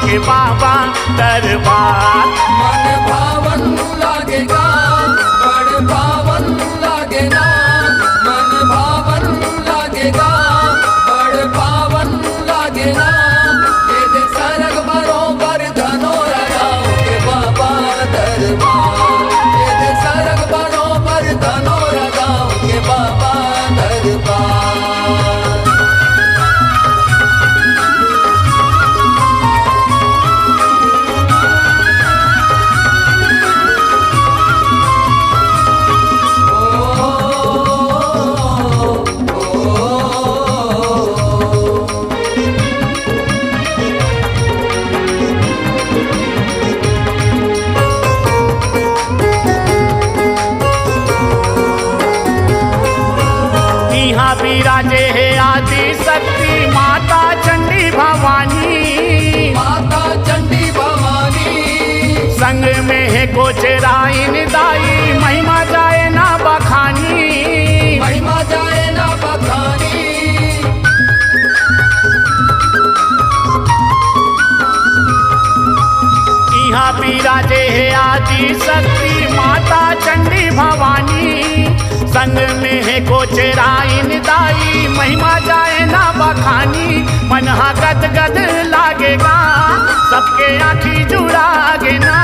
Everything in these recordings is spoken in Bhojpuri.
के बाबा दरबार। मन भावन लागेगा, बड़ पावन लागेगा, मन भावन लागेगा, बड़ पावन लागेगा। ये दे सरग बरोबर धनोरा गाँव के बाबा दरबार। ये दे सरग बरोबर धनोरा गाँव के बाबा दरबार। यहाँ विराजे है आदि शक्ति माता चंडी भवानी। माता चंडी भवानी संग में है कोचराइन दाई, महिमा जाए ना बखानी। महिमा जाए ना बखानी। यहाँ विराजे है आदि शक्ति माता चंडी भवानी। संग में है कोचराइन दाई, महिमा जाए ना बखानी। मन गद गद लागेगा, सबके आँखी जुड़ागे ना।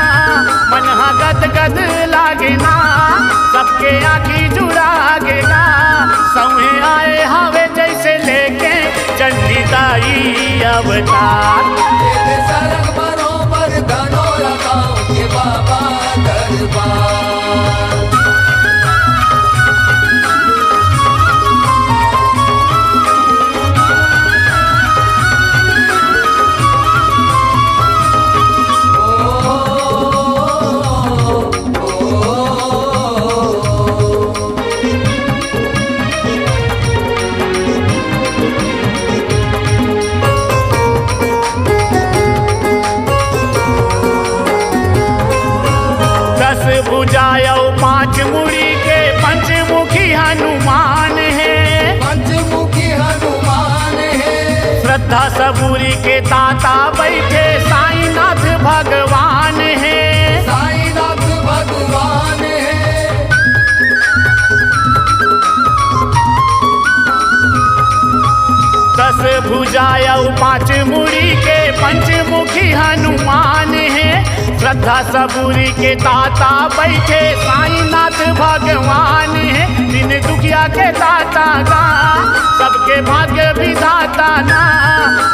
मन गद गद लागे ना, सबके आँखी जुड़ागेगा। सौहे आए हवे जैसे लेके चंडी दाई अवतार। ये सरग बरोबर धनोरा गाँव के बाबा दरबार। भुजायो पांच मुड़ी के पंचमुखी हनुमान है। पंचमुखी हनुमान है। श्रद्धा सबूरी के ताता बैठे साईनाथ भगवान है। साईनाथ भगवान है। दस भुजायो पांच मुड़ी के पंचमुखी हनुमान है। श्रद्धा सबूरी के ताता बैठे साईनाथ भगवान है। दिन दुखिया के दाता गा, सबके भाग्य विधाता ना।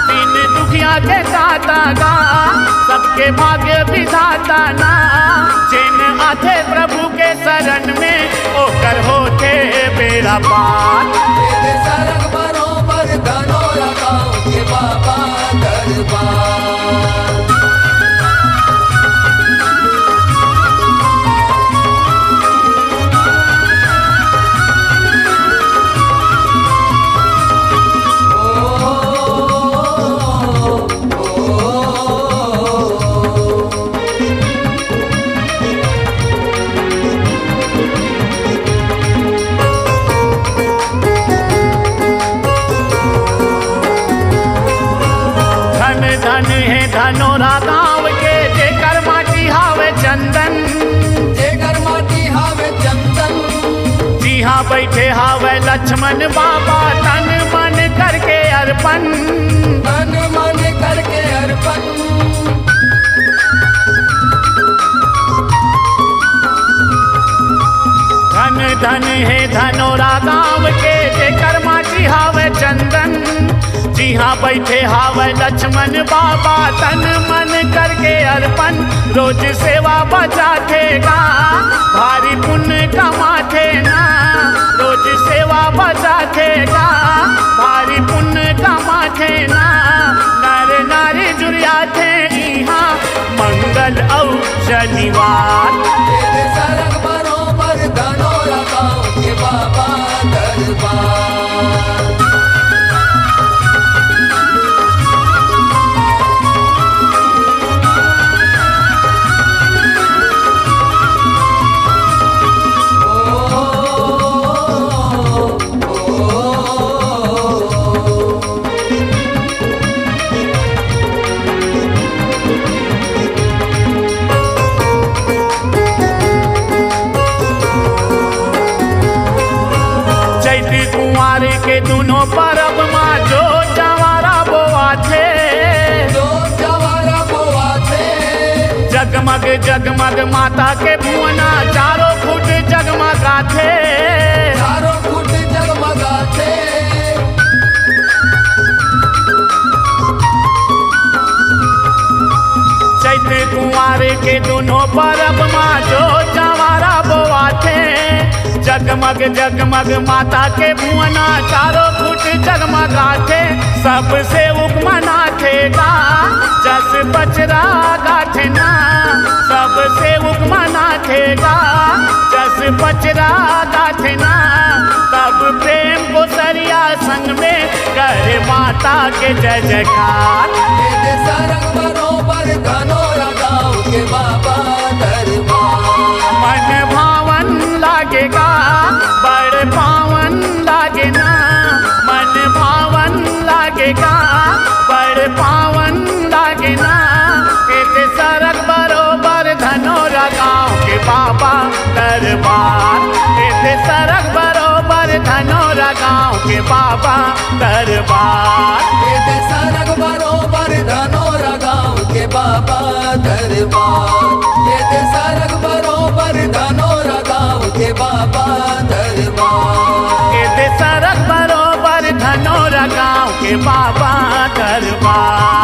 दिन दुखिया के दाता गा, सबके भाग्य विधाता ना। जिन आते प्रभु के शरण में ओकर होते बेड़ा पार। ये सरग बरोबर धनोरा गाँव के बाबा दरबार। धन है धनोरा गाँव के, जेकर माटी हावे चंदन। जेकर माटी हावे चंदन। जी हाँ बैठे हावे लक्ष्मण बाबा, तन मन करके अर्पण। तन मन करके अर्पण। धन धन है धनोरा गाँव के, जेकर माटी हावे चंदन। जी हाँ बैठे हावे लक्ष्मण बाबा, तन मन करके अर्पण। रोज सेवा बचाथेगा, भारी पुण्य कमाथे ना। रोज सेवा बचाथेगा, भारी पुण्य कमाथे ना। नर नारी जुड़िया थे यहाँ मंगल और शनिवार। ये सरग बरोबर धनोरा गाँव के बाबा दरबार। जगमग जगमग माता के भुवना चारों फुट जगमगाथे। चारों फुट जगमगाथे। चैत्र कुंवार के दोनों परब माँ जो जवारा बोआथे। जगमग जगमग माता के भुवना चारों फुट जगमगाथे। सबसे उपमना थेगा जस बचरा गाठना। सबसे उपमना थेगा जस बचरा गाठना। तब प्रेम को सरिया संग में करे माता के जय जयकार। लेते सरग बरोबर धनोरा गाँव के बाबा दरबार। मन भावन लागेगा बड़ पावन लागेना। मन भावन लागेगा बड़ पावन लागेना। लेते सरग बरोबर धनोरा गाँव के बाबा दरबार। लेते सरग बरोबर धनोरा गाँव के बाबा दरबार। लेते सरग बरोबर धनोरा गाँव के बाबा दरबार। लेते सरग बरोबर धनोरा गाँव के बाबा दरबार। लेते सरग बरोबर धनोरा गाँव के बाबा दरबार।